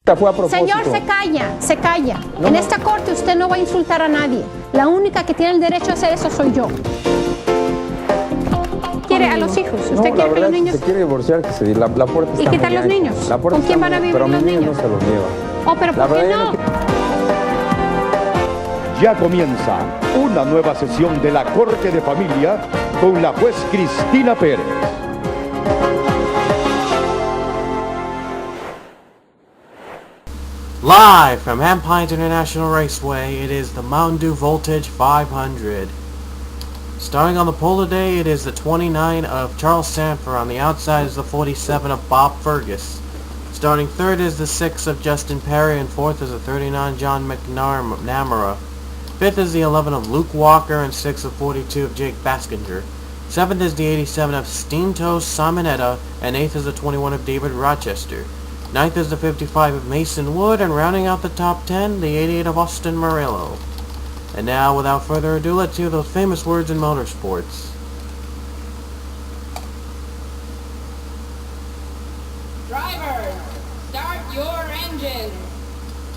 Fue a propósito. Señor, se calla, se calla. No, en esta corte usted no va a insultar a nadie. La única que tiene el derecho a hacer eso soy yo. ¿Quiere a los hijos? ¿Usted quiere que los niños? Si se quiere divorciar, que se la puerta está ¿Y qué tal muy los ancha. niños? La puerta ¿Con quién está van a muy- vivir pero los mis niños niños? no se los lleva. Oh, pero La ¿por qué verdad no? es que- Ya comienza una nueva sesión de la Corte de Familia con la juez Cristina Pérez. Live from Ampines International Raceway, it is the Mountain Dew Voltage 500. Starting on the pole today, it is the 29 of Charles Sanford. On the outside is the 47 of Bob Fergus. Starting third is the 6 of Justin Perry, and fourth is the 39 John McNamara. Fifth is the 11 of Luke Walker, and 6 of 42 of Jake Baskinger. Seventh is the 87 of Steamtoe Simonetta, and eighth is the 21 of David Rochester. Ninth is the 55 of Mason Wood, and rounding out the top 10, the 88 of Austin Murillo. And now, without further ado, let's hear those famous words in motorsports. Driver, start your engine.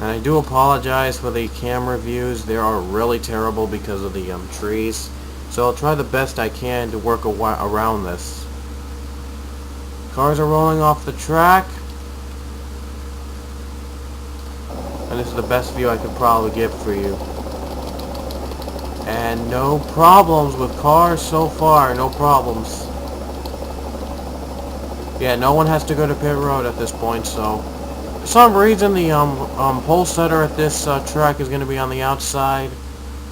And I do apologize for the camera views. They are really terrible because of the trees. So I'll try the best I can to work around this. Cars are rolling off the track. And this is the best view I could probably give for you. And no problems with cars so far, no problems. Yeah, no one has to go to pit road at this point, so... For some reason, the pole setter at this track is going to be on the outside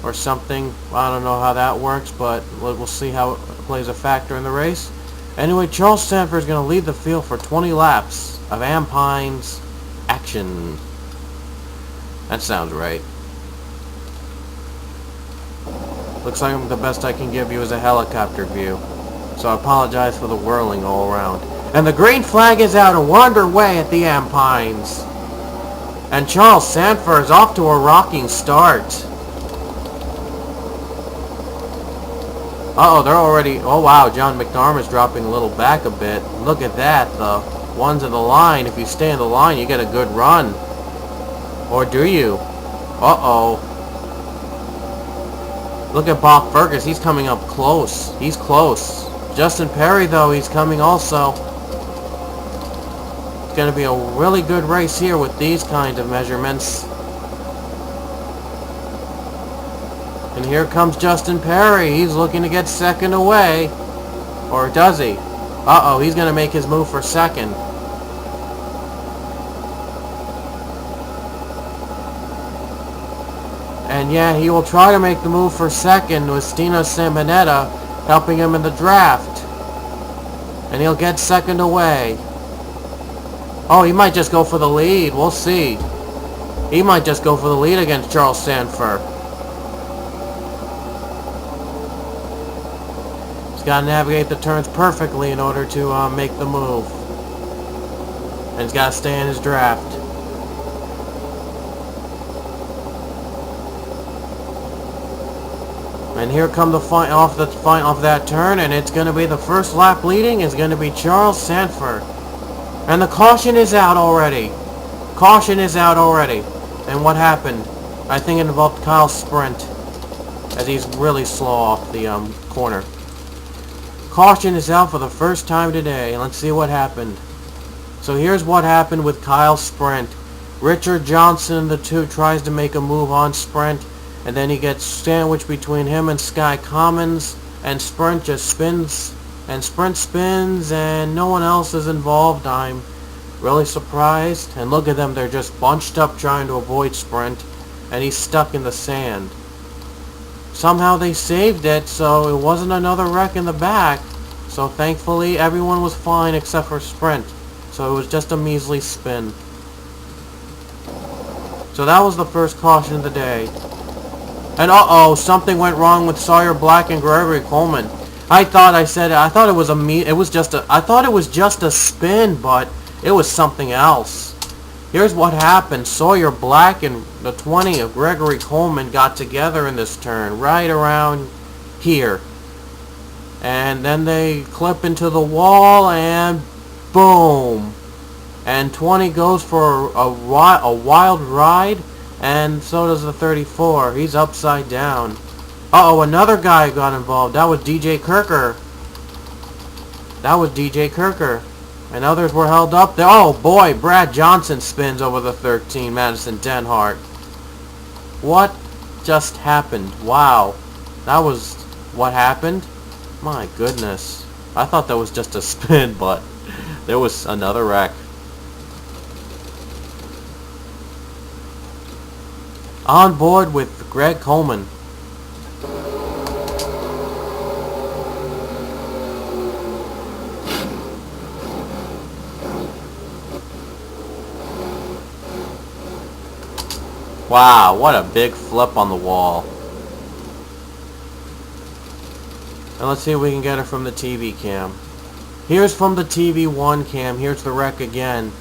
or something. I don't know how that works, but we'll see how it plays a factor in the race. Anyway, Charles Sanford is going to lead the field for 20 laps of Ampines action. That sounds right. Looks like the best I can give you is a helicopter view. So I apologize for the whirling all around. And the green flag is out and we're underway at the Ampines. And Charles Sanford is off to a rocking start. Uh-oh, they're already... Oh, wow, John McNarman's dropping a little back a bit. Look at that, the ones in the line. If you stay in the line, you get a good run. Or do you? Uh-oh. Look at Bob Fergus. He's coming up close. He's close. Justin Perry, though, he's coming also. It's going to be a really good race here with these kind of measurements. And here comes Justin Perry. He's looking to get second away. Or does he? Uh-oh, he's going to make his move for second. And yeah, he will try to make the move for second with Stino Simonetta helping him in the draft. And he'll get second away. Oh, he might just go for the lead. We'll see. He might just go for the lead against Charles Sanford. He's got to navigate the turns perfectly in order to make the move. And he's got to stay in his draft. And here come the off that turn, and it's going to be the first lap leading is going to be Charles Sanford. And the caution is out already. Caution is out already. And what happened? I think it involved Kyle's sprint, as he's really slow off the corner. Caution is out for the first time today. Let's see what happened. So here's what happened with Kyle's sprint. Richard Johnson, the two, tries to make a move on sprint. And then he gets sandwiched between him and Sky Commons, and Sprint just spins, and Sprint spins, and no one else is involved. I'm really surprised. And look at them, they're just bunched up trying to avoid Sprint, and he's stuck in the sand. Somehow they saved it, so it wasn't another wreck in the back. So thankfully everyone was fine except for Sprint. So it was just a measly spin. So that was the first caution of the day. And uh-oh, something went wrong with Sawyer Black and Gregory Coleman. I thought it was just a spin, but it was something else. Here's what happened. Sawyer Black and the 20 of Gregory Coleman got together in this turn, right around here. And then they clip into the wall, and boom. And 20 goes for a wild ride, and so does the 34. He's upside down. Uh-oh, another guy got involved. That was DJ Kirker. And others were held up there. Oh boy, Brad Johnson spins over the 13, Madison Denhart. What just happened? Wow. That was what happened? My goodness. I thought that was just a spin, but there was another wreck. On board with Greg Coleman. Wow, what a big flip on the wall. And let's see if we can get it from the TV cam. Here's from the TV1 cam. Here's the wreck again.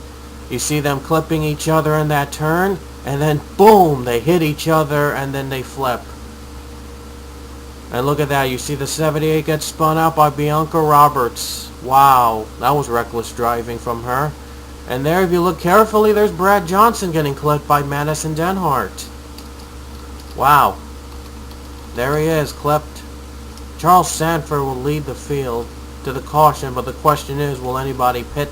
You see them clipping each other in that turn, and then boom, they hit each other, and then they flip. And look at that. You see the 78 get spun out by Bianca Roberts. Wow, that was reckless driving from her. And there, if you look carefully, there's Brad Johnson getting clipped by Madison Denhart. Wow. There he is, clipped. Charles Sanford will lead the field to the caution, but the question is, will anybody pit?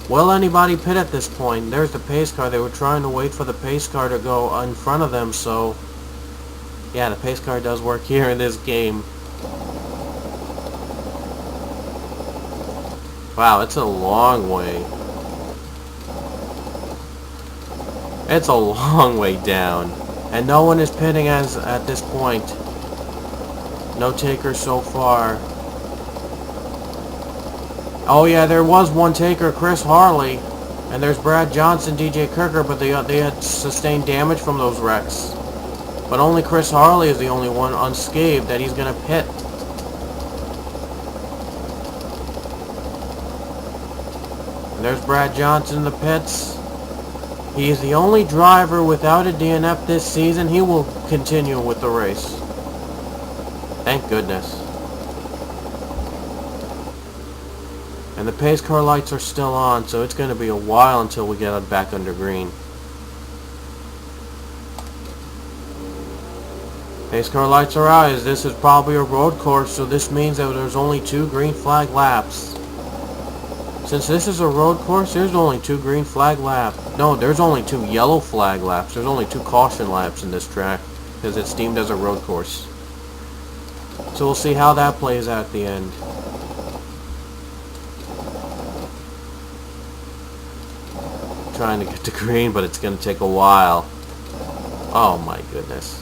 Will anybody pit at this point? There's the pace car. They were trying to wait for the pace car to go in front of them, so yeah, the pace car does work here in this game. Wow, it's a long way. It's a long way down. And no one is pitting as at this point. No takers so far. Oh yeah, there was one taker, Chris Harley. And there's Brad Johnson, DJ Kirker, but they had sustained damage from those wrecks. But only Chris Harley is the only one unscathed that he's going to pit. And there's Brad Johnson in the pits. He is the only driver without a DNF this season. He will continue with the race. Thank goodness. And the pace car lights are still on, so it's going to be a while until we get back under green. Pace car lights are out. This is probably a road course, so this means that there's only 2 green flag laps. Since this is a road course, there's only 2 green flag laps. No, there's only 2 yellow flag laps. There's only 2 caution laps in this track because it's deemed as a road course. So we'll see how that plays out at the end. Trying to get to green, but it's going to take a while. Oh my goodness.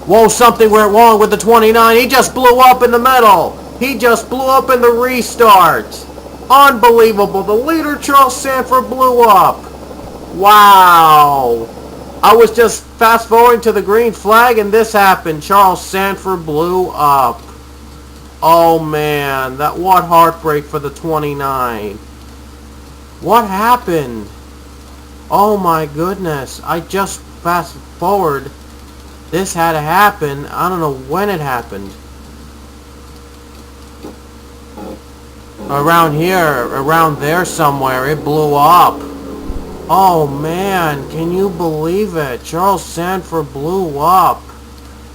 Whoa, something went wrong with the 29. He just blew up in the middle. He just blew up in the restart. Unbelievable. The leader, Charles Sanford, blew up. Wow. I was just fast forwarding to the green flag and this happened. Charles Sanford blew up. Oh man, what heartbreak for the 29. What happened? Oh my goodness. I just fast forward. This had to happen. I don't know when it happened. Around here, around there somewhere, it blew up. Oh man, can you believe it? Charles Sanford blew up.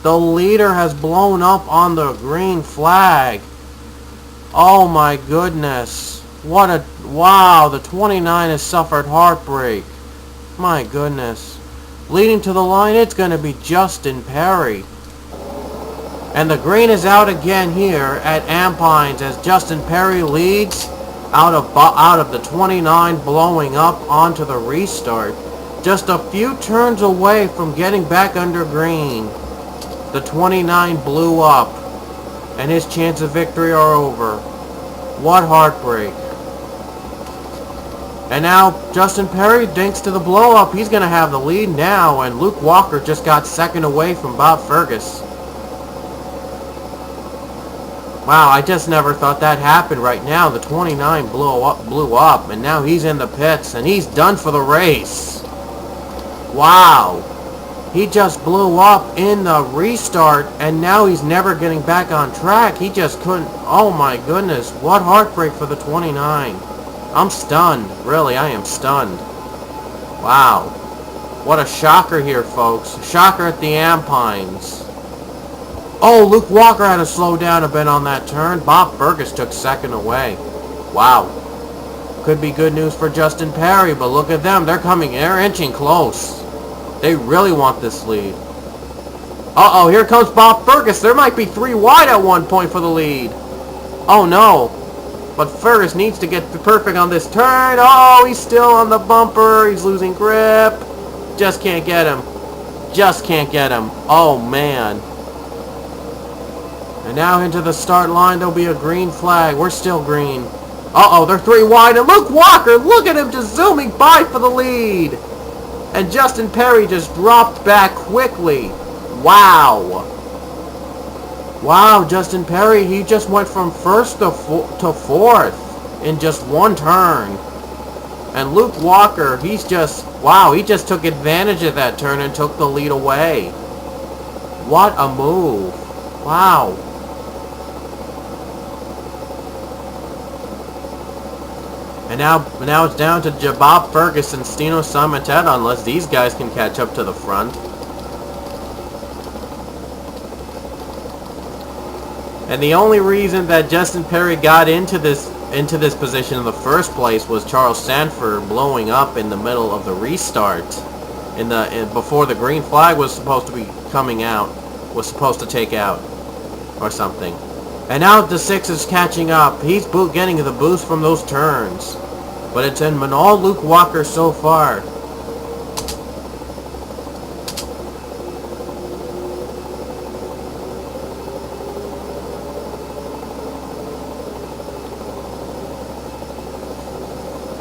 The leader has blown up on the green flag. Oh my goodness. What a... Wow, the 29 has suffered heartbreak. My goodness. Leading to the line, it's going to be Justin Perry. And the green is out again here at Ampines as Justin Perry leads out of the 29 blowing up onto the restart. Just a few turns away from getting back under green. The 29 blew up and his chance of victory are over. What heartbreak. And now Justin Perry, thanks to the blow up, he's going to have the lead now, and Luke Walker just got second away from Bob Fergus. Wow, I just never thought that happened right now. The 29 blew up, and now he's in the pits, and he's done for the race. Wow. He just blew up in the restart, and now he's never getting back on track. He just couldn't... Oh my goodness, what heartbreak for the 29. I'm stunned. Really, I am stunned. Wow. What a shocker here, folks. A shocker at the Ampines. Oh, Luke Walker had to slow down a bit on that turn. Bob Fergus took second away. Wow. Could be good news for Justin Perry, but look at them. They're coming. They're inching close. They really want this lead. Uh-oh, here comes Bob Fergus. There might be 3 wide at one point for the lead. Oh, no. But Fergus needs to get perfect on this turn. Oh, he's still on the bumper. He's losing grip. Just can't get him. Just can't get him. Oh, man. And now into the start line, there'll be a green flag. We're still green. Uh-oh, they're 3 wide. And Luke Walker, look at him just zooming by for the lead. And Justin Perry just dropped back quickly. Wow. Wow, Justin Perry, he just went from first to fourth in just one turn. And Luke Walker, he's just, wow, he just took advantage of that turn and took the lead away. What a move. Wow. And now it's down to Bob Fergus and Stino Samateta, unless these guys can catch up to the front. And the only reason that Justin Perry got into this position in the first place was Charles Sanford blowing up in the middle of the restart, before the green flag was supposed to be coming out, was supposed to take out, or something. And now the 6 is catching up. He's getting the boost from those turns, but it's in all Luke Walker so far.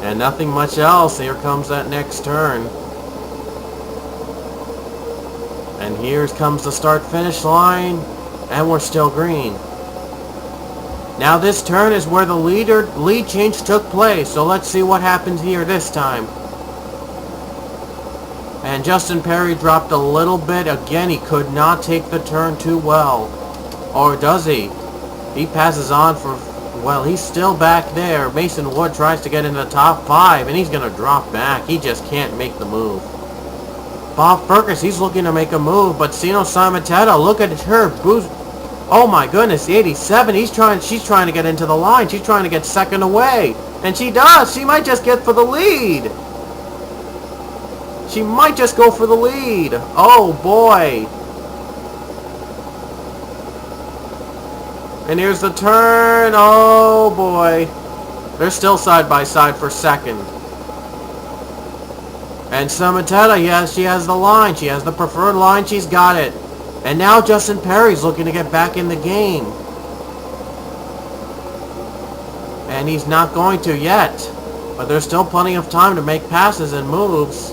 And nothing much else. Here comes that next turn. And here comes the start-finish line. And we're still green. Now this turn is where the lead change took place. So let's see what happens here this time. And Justin Perry dropped a little bit. Again, he could not take the turn too well. Or does he? He passes on for... Well, he's still back there. Mason Wood tries to get into the top 5, and he's going to drop back. He just can't make the move. Bob Fergus, he's looking to make a move, but Stino Samateta, look at her boost. Oh my goodness, the 87, she's trying to get into the line. She's trying to get second away. And she does. She might just get for the lead. She might just go for the lead. Oh boy. And here's the turn. Oh boy. They're still side by side for second. And Samateta, yes, she has the line. She has the preferred line. She's got it. And now Justin Perry's looking to get back in the game. And he's not going to yet. But there's still plenty of time to make passes and moves.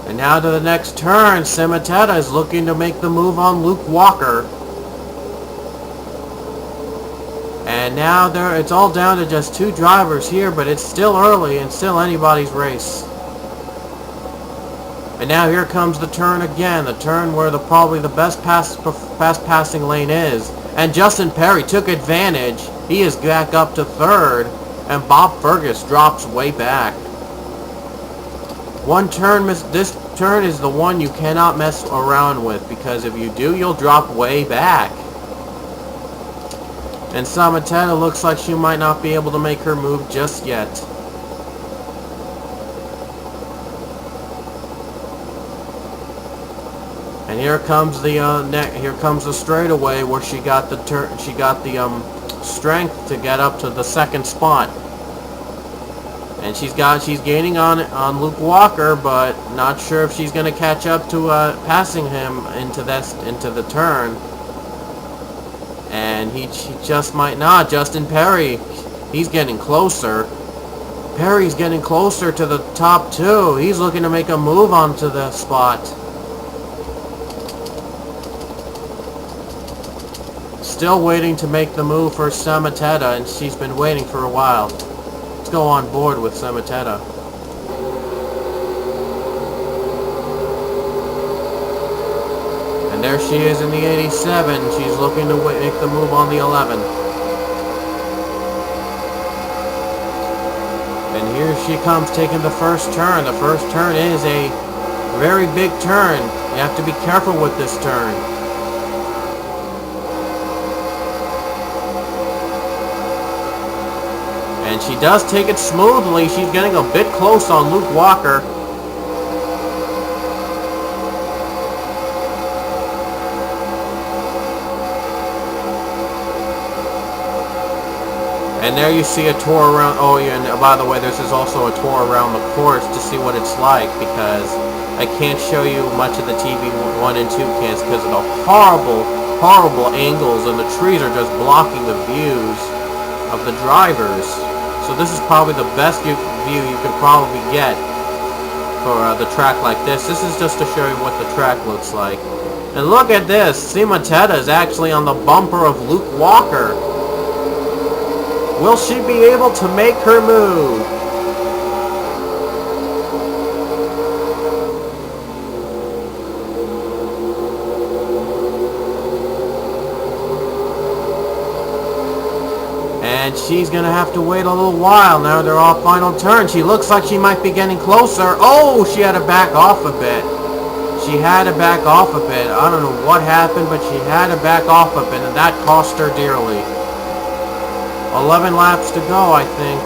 And now to the next turn, Samateta is looking to make the move on Luke Walker. And now it's all down to just 2 drivers here, but it's still early and still anybody's race. And now here comes the turn again, the turn where probably the best passing lane is. And Justin Perry took advantage. He is back up to third, and Bob Fergus drops way back. This turn is the one you cannot mess around with, because if you do, you'll drop way back. And Samateta looks like she might not be able to make her move just yet. And here comes the straightaway where she got the strength to get up to the second spot. And she's gaining on Luke Walker, but not sure if she's going to catch up to passing him into the turn. And he just might not. Justin Perry, he's getting closer. Perry's getting closer to the top 2. He's looking to make a move onto the spot. Still waiting to make the move for Samateta, and she's been waiting for a while. Let's go on board with Samateta. And And there she is in the 87. She's looking to make the move on the 11. And here she comes taking the first turn. The first turn is a very big turn. You have to be careful with this turn. And she does take it smoothly. She's getting a bit close on Luke Walker. And there you see a tour around. Oh, yeah, and by the way, this is also a tour around the course to see what it's like, because I can't show you much of the TV 1 and 2 cans because of the horrible, horrible angles, and the trees are just blocking the views of the drivers. So this is probably the best view you can probably get for the track like this. This is just to show you what the track looks like. And look at this. Simateta is actually on the bumper of Luke Walker. Will she be able to make her move? And she's going to have to wait a little while. Now they're off final turn. She looks like she might be getting closer. Oh, she had to back off a bit. She had to back off a bit. I don't know what happened, but she had to back off a bit, and that cost her dearly. 11 laps to go, I think.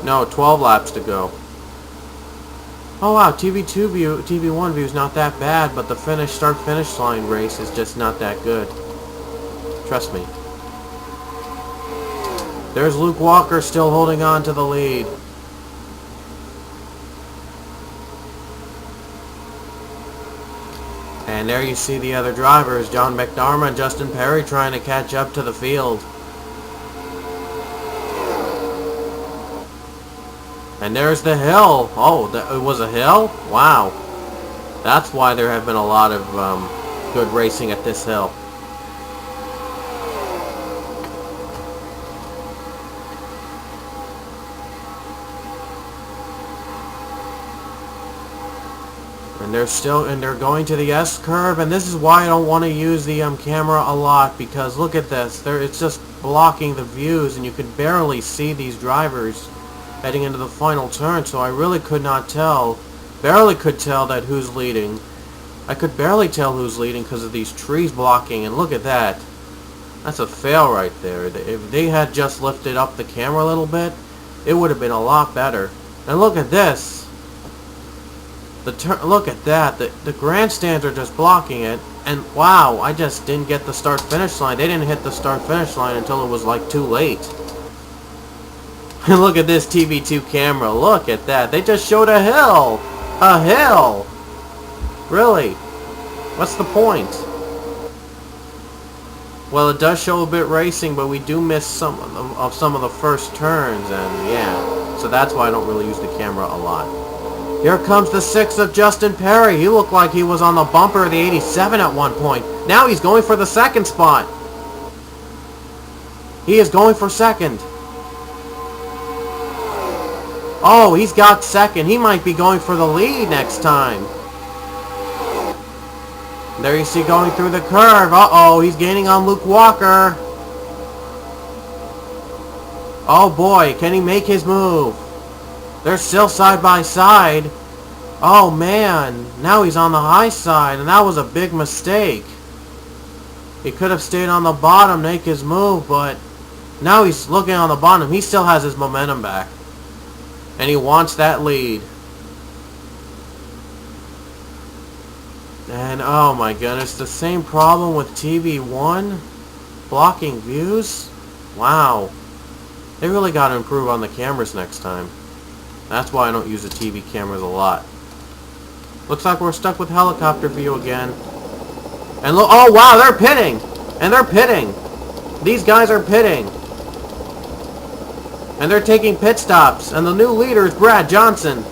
No, 12 laps to go. Oh wow, TV2 view, TV1 view is not that bad, but the start-finish line race is just not that good. Trust me. There's Luke Walker still holding on to the lead. And there you see the other drivers, John McDermott and Justin Perry, trying to catch up to the field. And there's the hill. Oh, it was a hill? Wow. That's why there have been a lot of good racing at this hill. And they're going to the S curve, and this is why I don't want to use the camera a lot, because look at this. It's just blocking the views, and you can barely see these drivers heading into the final turn. So I really could not tell, barely could tell that who's leading. I could barely tell who's leading because of these trees blocking, and look at that. That's a fail right there. If they had just lifted up the camera a little bit, it would have been a lot better. And look at this. Look at that. The grandstands are just blocking it. And wow, I just didn't get the start-finish line. They didn't hit the start-finish line until it was like too late. And look at this TV2 camera. Look at that. They just showed a hill. A hill. Really? What's the point? Well, it does show a bit racing, but we do miss some of the first turns, and yeah. So that's why I don't really use the camera a lot. Here comes the 6 of Justin Perry. He looked like he was on the bumper of the 87 at one point. Now he's going for the second spot. He is going for second. Oh, he's got second. He might be going for the lead next time. There you see going through the curve. Uh-oh, he's gaining on Luke Walker. Oh boy, can he make his move? They're still side by side. Oh man, now he's on the high side, and that was a big mistake. He could have stayed on the bottom, make his move, but now he's looking on the bottom. He still has his momentum back, and he wants that lead. And oh my goodness, the same problem with TV1, blocking views. Wow, they really got to improve on the cameras next time. That's why I don't use the TV cameras a lot. Looks like we're stuck with helicopter view again. And look, oh wow, they're pitting! And they're pitting! These guys are pitting! And they're taking pit stops. And the new leader is Brad Johnson.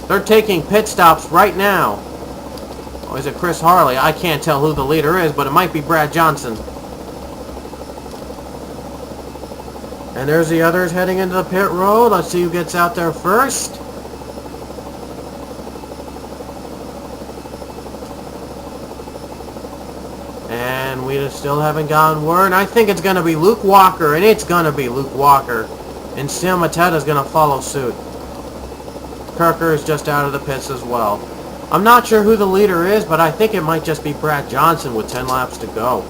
They're taking pit stops right now. Or is it Chris Harley? I can't tell who the leader is, but it might be Brad Johnson. And there's the others heading into the pit road. Let's see who gets out there first. and we still haven't gotten word. I think it's going to be Luke Walker, and it's going to be Luke Walker. And Sam Mateta's going to follow suit. Kirker is just out of the pits as well. I'm not sure who the leader is, but I think it might just be Brad Johnson with 10 laps to go.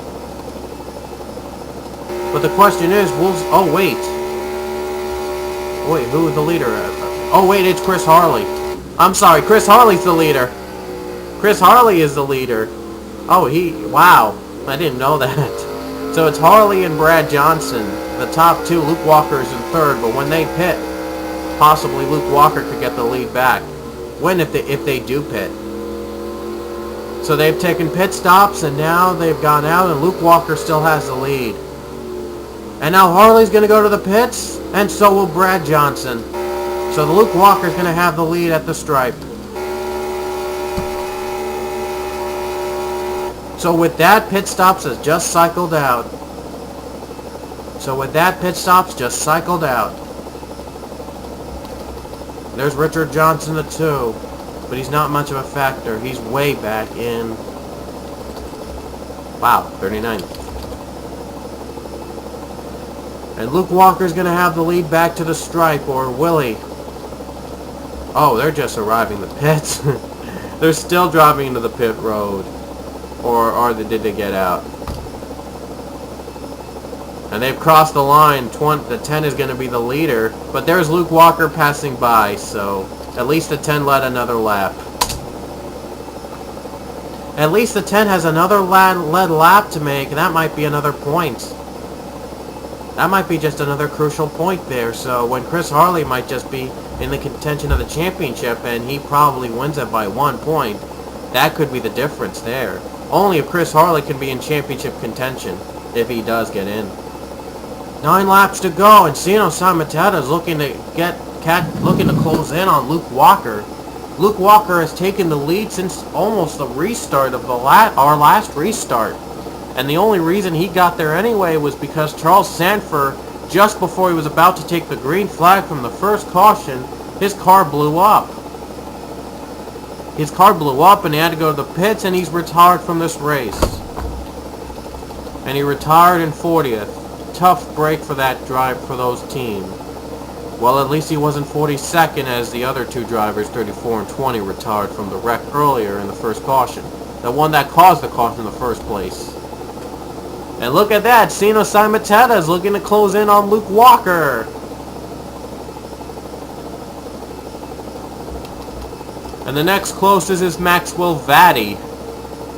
But the question is, oh wait. Wait, who is the leader? Oh wait, it's Chris Harley. I'm sorry, Chris Harley's the leader. Chris Harley is the leader. Oh, wow. I didn't know that. So it's Harley and Brad Johnson. The top two, Luke Walker is in third, but when they pit, possibly Luke Walker could get the lead back. When, if they do pit. So they've taken pit stops, and now they've gone out, and Luke Walker still has the lead. And now Harley's going to go to the pits, and so will Brad Johnson. So the Luke Walker's going to have the lead at the stripe. So with that, pit stops has just cycled out. There's Richard Johnson at 2, but he's not much of a factor. He's way back in. Wow, 39. And Luke Walker's going to have the lead back to the stripe, or will he? Oh, they're just arriving the pits. They're still driving into the pit road. Or did they get out? And they've crossed the line. The 10 is going to be the leader. But there's Luke Walker passing by, so at least the 10 led another lap. At least the 10 has another led lap to make, and that might be another point. That might be just another crucial point there. So when Chris Harley might just be in the contention of the championship, and he probably wins it by 1 point, that could be the difference there. Only if Chris Harley can be in championship contention, if he does get in. 9 laps to go, and Sino Mateta is looking to close in on Luke Walker. Luke Walker has taken the lead since almost the restart of our last restart. And the only reason he got there anyway was because Charles Sanford, just before he was about to take the green flag from the first caution, his car blew up. His car blew up and he had to go to the pits, and he's retired from this race. And he retired in 40th. Tough break for that drive for those teams. Well, at least he wasn't 42nd as the other two drivers, 34 and 20, retired from the wreck earlier in the first caution. The one that caused the caution in the first place. And look at that, Sino Mateta is looking to close in on Luke Walker. And the next closest is Maxwell Vatty.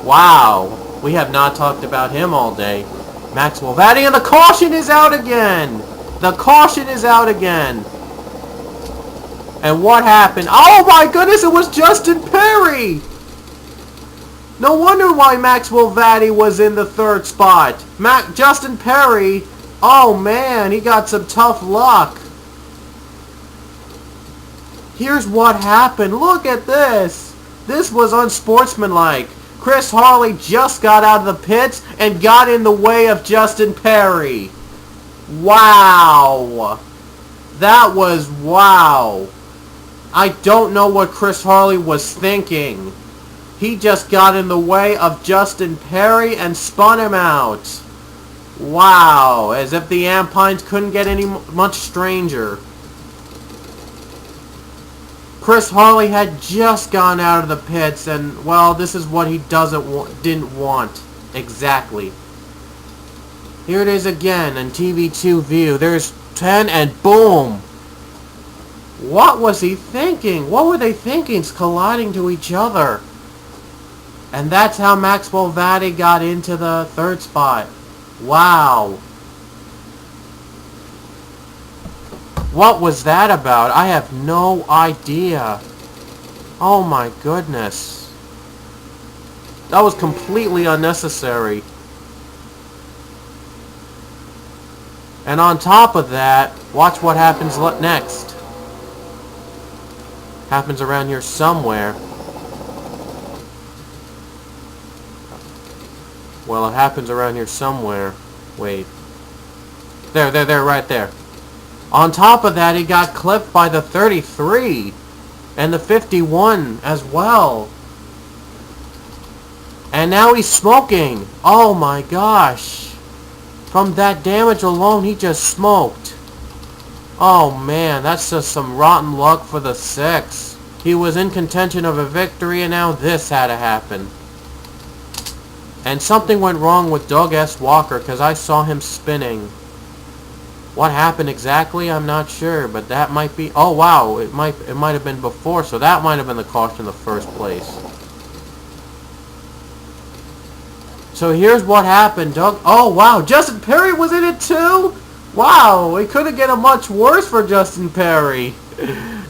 Wow, we have not talked about him all day. Maxwell Vatty, and the caution is out again. The caution is out again. And what happened? Oh my goodness, it was Justin Perry. No wonder why Maxwell Vatty was in the third spot. Justin Perry, oh man, he got some tough luck. Here's what happened. Look at this. This was unsportsmanlike. Chris Harley just got out of the pits and got in the way of Justin Perry. Wow. That was wow. I don't know what Chris Harley was thinking. He just got in the way of Justin Perry and spun him out. Wow. As if the Ampines couldn't get any much stranger. Chris Harley had just gone out of the pits, and, well, this is what he didn't want. Exactly. Here it is again in TV2 view. There's 10, and boom! What was he thinking? What were they thinking? Colliding to each other. And that's how Maxwell Vatty got into the third spot. Wow. What was that about? I have no idea. Oh my goodness. That was completely unnecessary. And on top of that, watch what happens next. Happens around here somewhere. Well, it happens around here somewhere. Wait. There, right there. On top of that, he got clipped by the 33 and the 51 as well. And now he's smoking. Oh my gosh. From that damage alone, he just smoked. Oh man, that's just some rotten luck for the 6. He was in contention of a victory, and now this had to happen. And something went wrong with Doug S. Walker, because I saw him spinning. What happened exactly, I'm not sure, but that might be... Oh wow, it might have been before, so that might have been the caution in the first place. So here's what happened, Doug... Oh wow, Justin Perry was in it too? Wow, it couldn't get much worse for Justin Perry.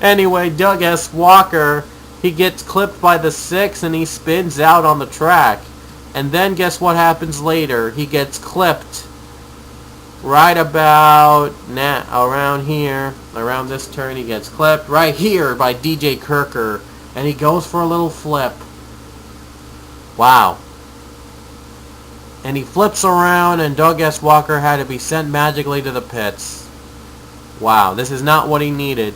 Anyway, Doug S. Walker, he gets clipped by the 6 and he spins out on the track. And then guess what happens later? He gets clipped right about now, around here, around this turn. He gets clipped right here by DJ Kirker, and he goes for a little flip. Wow. And he flips around, and Doug S. Walker had to be sent magically to the pits. Wow, this is not what he needed.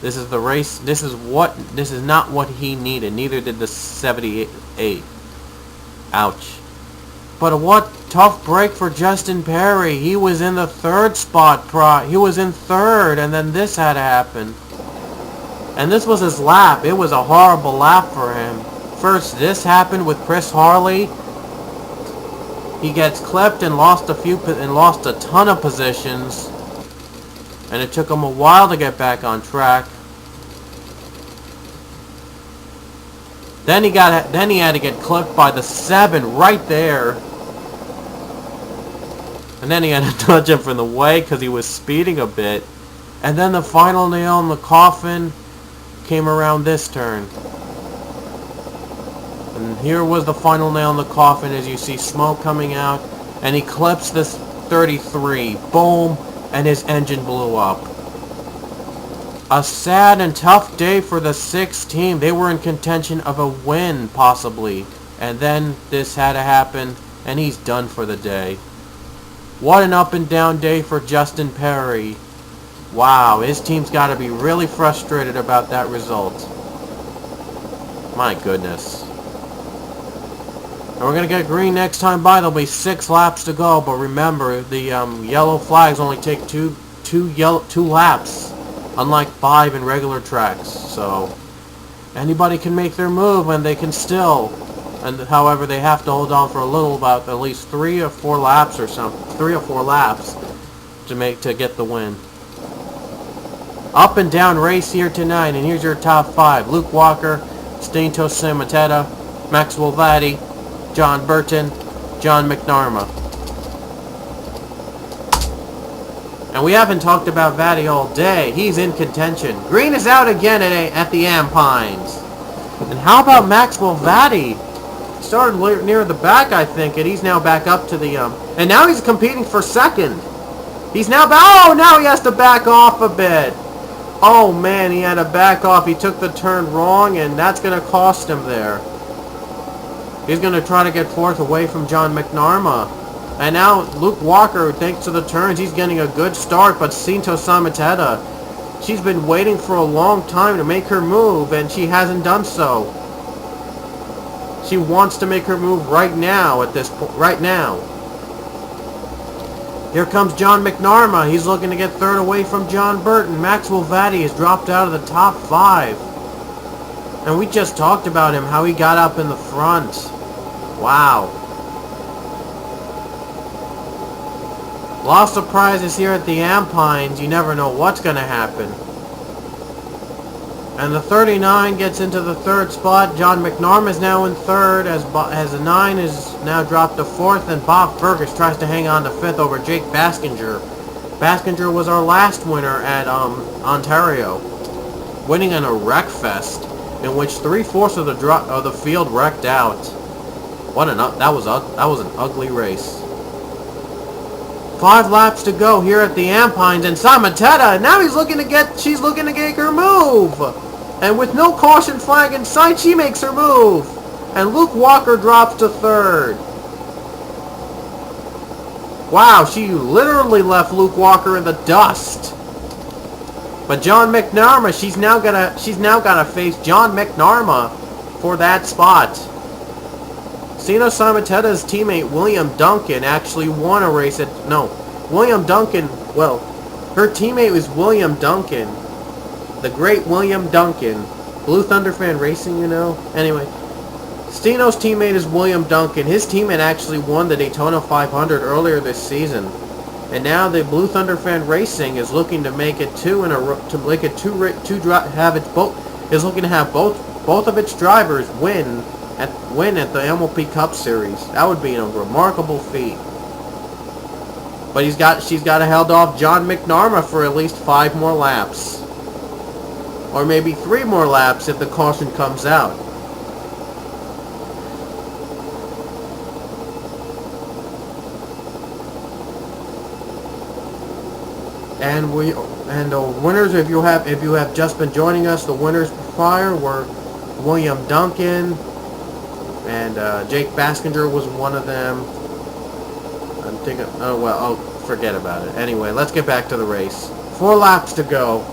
This is the race. This is not what he needed. Neither did the 78. Ouch. But what tough break for Justin Perry. He was in the 3rd spot. He was in 3rd, and then this had to happen. And this was his lap. It was a horrible lap for him. First, this happened with Chris Harley. He gets clipped and lost a ton of positions. And it took him a while to get back on track. Then he had to get clipped by the 7 right there. And then he had to nudge him from the way because he was speeding a bit. And then the final nail in the coffin came around this turn. And here was the final nail in the coffin as you see smoke coming out. And he clips this 33. Boom. And his engine blew up. A sad and tough day for the 6 team. They were in contention of a win, possibly. And then this had to happen, and he's done for the day. What an up and down day for Justin Perry. Wow, his team's got to be really frustrated about that result. My goodness. And we're going to get green next time by. There'll be 6 laps to go, but remember, the yellow flags only take two laps. Unlike 5 in regular tracks, so anybody can make their move, and they can still. And however, they have to hold on for a little, about at least 3 or 4 laps or something, 3 or 4 laps to get the win. Up and down race here tonight, and here's your top 5: Luke Walker, Stinto Simateta, Maxwell Vatti, John Burton, John McNarma. And we haven't talked about Vatti all day. He's in contention. Green is out again at the Ampines. And how about Maxwell Vatti? Started near the back, I think, and he's now back up to the... And now he's competing for 2nd. He's now... Oh, now he has to back off a bit. Oh, man, he had to back off. He took the turn wrong, and that's going to cost him there. He's going to try to get 4th away from John McNarma. And now Luke Walker, thanks to the turns, he's getting a good start. But Cinto Samateta, she's been waiting for a long time to make her move, and she hasn't done so. She wants to make her move right now at this point. Right now. Here comes John McNarma. He's looking to get 3rd away from John Burton. Maxwell Vatti has dropped out of the top 5. And we just talked about him, how he got up in the front. Wow. A lot of surprises here at the Ampines. You never know what's going to happen. And the 39 gets into the 3rd spot. John McNarma is now in 3rd as the 9 is now dropped to 4th. And Bob Fergus tries to hang on to 5th over Jake Baskinger. Baskinger was our last winner at Ontario, winning in a wreck fest in which 3/4 of the field wrecked out. That was an ugly race. 5 laps to go here at the Ampines, and Samateta, now she's looking to get her move. And with no caution flag in sight, she makes her move. And Luke Walker drops to 3rd. Wow, she literally left Luke Walker in the dust. But John McNarma, she's now gotta face John McNarma for that spot. Stino Simonetto's teammate William Duncan actually won a race at... No, William Duncan... Well, her teammate was William Duncan. The great William Duncan. Blue Thunder Fan Racing, you know? Anyway, Stino's teammate is William Duncan. His teammate actually won the Daytona 500 earlier this season. And now the Blue Thunder Fan Racing is looking to make it two in a row, to make it is looking to have both of its drivers win at the MLP Cup Series. That would be a remarkable feat. But she's got to held off John McNarma for at least 5 more laps. Or maybe 3 more laps if the caution comes out. And the winners, if you have just been joining us, the winners prior were William Duncan and Jake Baskinger was one of them. I'm thinking, oh well, oh, forget about it. Anyway, let's get back to the race. 4 laps to go.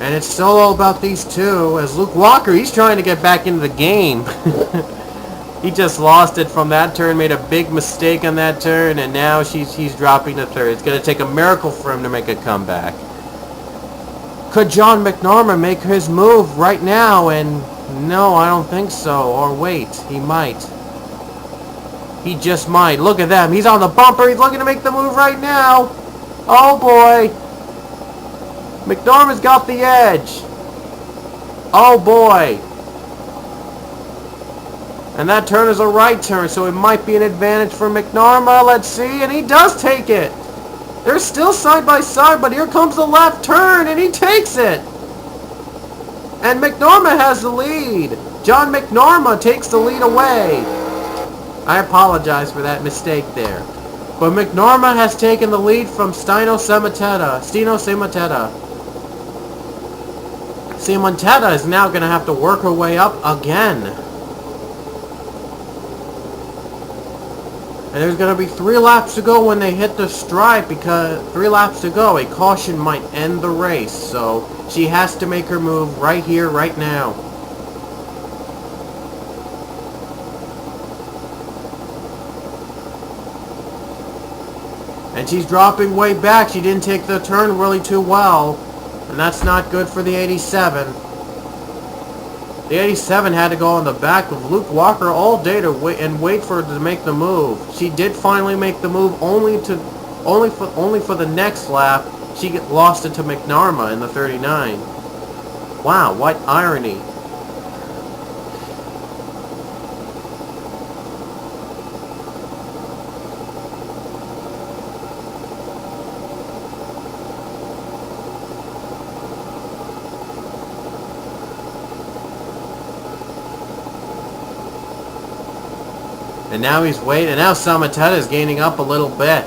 And it's still all about these two, as Luke Walker, he's trying to get back into the game. He just lost it from that turn, made a big mistake on that turn, and now he's dropping to third. It's going to take a miracle for him to make a comeback. Could John McNarma make his move right now? And no, I don't think so. Or wait, he might. He just might. Look at that. He's on the bumper. He's looking to make the move right now. Oh boy. McNarma's got the edge. Oh boy. And that turn is a right turn, so it might be an advantage for McNarma. Let's see, and he does take it. They're still side by side, but here comes the left turn, and he takes it. And McNarma has the lead. John McNarma takes the lead away. I apologize for that mistake there. But McNarma has taken the lead from Stino Simonetta. Simonetta is now going to have to work her way up again. And there's going to be 3 laps to go when they hit the stripe, because 3 laps to go, a caution might end the race. So she has to make her move right here, right now. And she's dropping way back. She didn't take the turn really too well. And that's not good for the 87. The 87 had to go on the back of Luke Walker all day to wait for her to make the move. She did finally make the move, only for the next lap she lost it to McNarma in the 39. Wow, what irony. And now he's waiting. And now Simonetta is gaining up a little bit.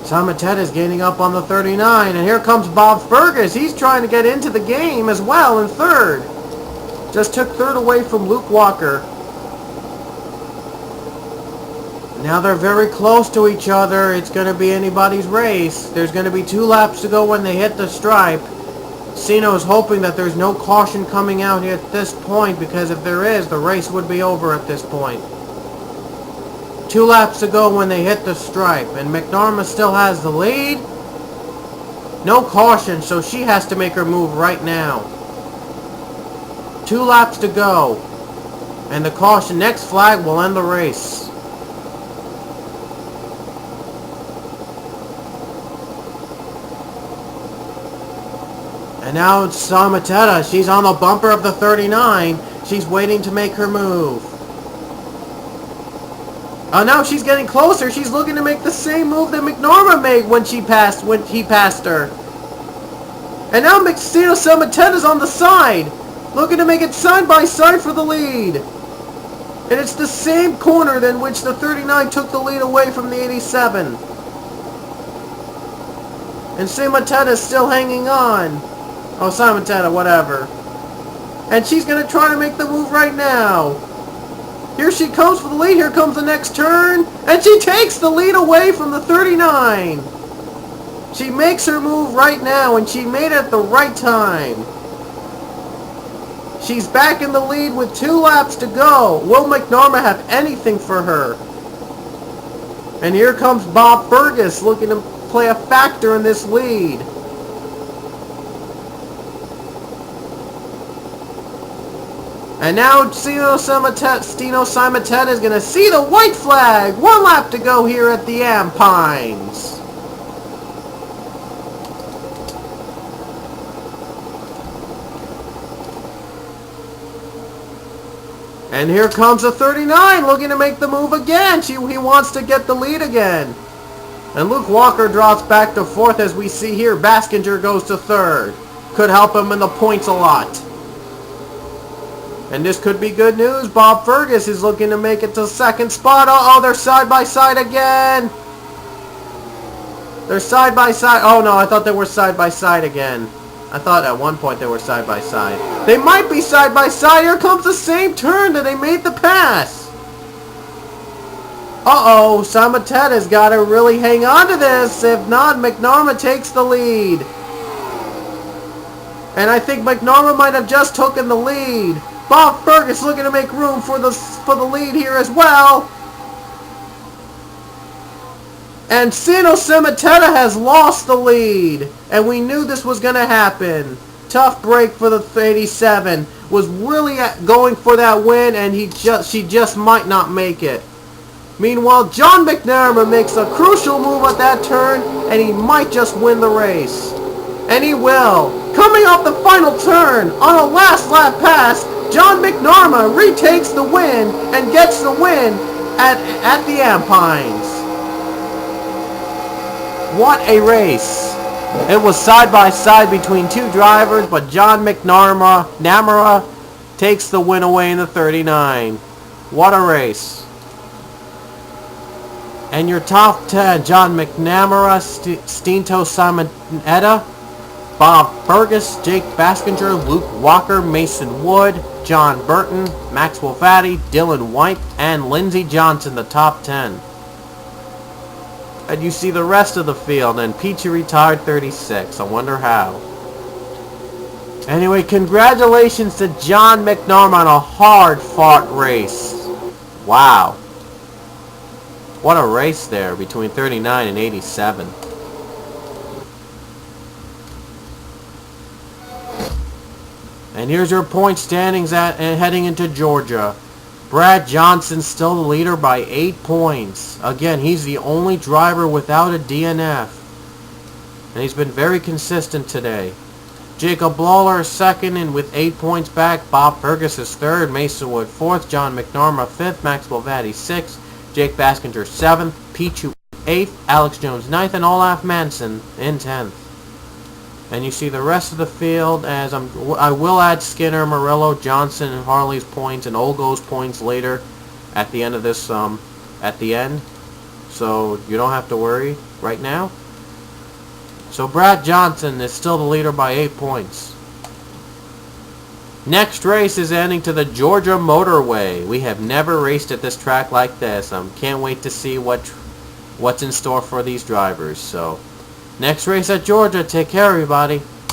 Simonetta is gaining up on the 39. And here comes Bob Fergus. He's trying to get into the game as well in third. Just took third away from Luke Walker. Now they're very close to each other. It's going to be anybody's race. There's going to be 2 laps to go when they hit the stripe. Stino is hoping that there's no caution coming out here at this point, because if there is, the race would be over at this point. 2 laps to go when they hit the stripe, and McNarma still has the lead. No caution, so she has to make her move right now. 2 laps to go, and the caution, next flag will end the race. And now it's Simonetta. She's on the bumper of the 39. She's waiting to make her move. Oh, now she's getting closer. She's looking to make the same move that McNarma made when he passed her. And now Stino Simonetta's on the side, looking to make it side by side for the lead. And it's the same corner than which the 39 took the lead away from the 87. And Simonetta's still hanging on. Oh, Simonetta, whatever. And she's going to try to make the move right now. Here she comes for the lead. Here comes the next turn. And she takes the lead away from the 39. She makes her move right now, and she made it at the right time. She's back in the lead with 2 laps to go. Will McNorma have anything for her? And here comes Bob Fergus looking to play a factor in this lead. And now Stino Simonetta is going to see the white flag. 1 lap to go here at the Ampines. And here comes a 39 looking to make the move again. He wants to get the lead again. And Luke Walker drops back to 4th as we see here. Baskinger goes to 3rd. Could help him in the points a lot. And this could be good news. Bob Fergus is looking to make it to 2nd spot. Uh-oh, they're side by side again. They're side by side. Oh no, I thought they were side by side again. I thought at one point they were side by side. They might be side by side. Here comes the same turn that they made the pass. Uh-oh, Simontetta's got to really hang on to this. If not, McNorma takes the lead. And I think McNorma might have just taken the lead. Bob Fergus looking to make room for the lead here as well. And Stino Simonetta has lost the lead. And we knew this was going to happen. Tough break for the 87. Was really going for that win, and she just might not make it. Meanwhile, John McNamara makes a crucial move at that turn, and he might just win the race. And he will. Coming off the final turn, on a last lap pass, John McNorma retakes the win and gets the win at the Ampines. What a race. It was side by side between 2 drivers, but John McNamara takes the win away in the 39. What a race. And your top 10, John McNamara, Stino Simonetta, Bob Fergus, Jake Baskinger, Luke Walker, Mason Wood, John Burton, Maxwell Fatty, Dylan White, and Lindsey Johnson, the top 10. And you see the rest of the field, and Peachy retired 36. I wonder how. Anyway, congratulations to John McNorma on a hard-fought race. Wow. What a race there between 39 and 87. And here's your point standings heading into Georgia. Brad Johnson still the leader by 8 points. Again, he's the only driver without a DNF. And he's been very consistent today. Jacob Lawler is second and with 8 points back. Bob Fergus is third. Mason Wood 4th. John McNorma 5th. Maxwell Vatty 6th. Jake Baskinger 7th. Pichu 8th. Alex Jones 9th. And Olaf Manson in 10th. And you see the rest of the field as I will add Skinner, Murillo, Johnson, and Harley's points and Olgo's points later at the end of this at the end. So you don't have to worry right now. So Brad Johnson is still the leader by 8 points. Next race is ending to the Georgia Motorway. We have never raced at this track like this. Can't wait to see what's in store for these drivers. So next race at Georgia. Take care, everybody.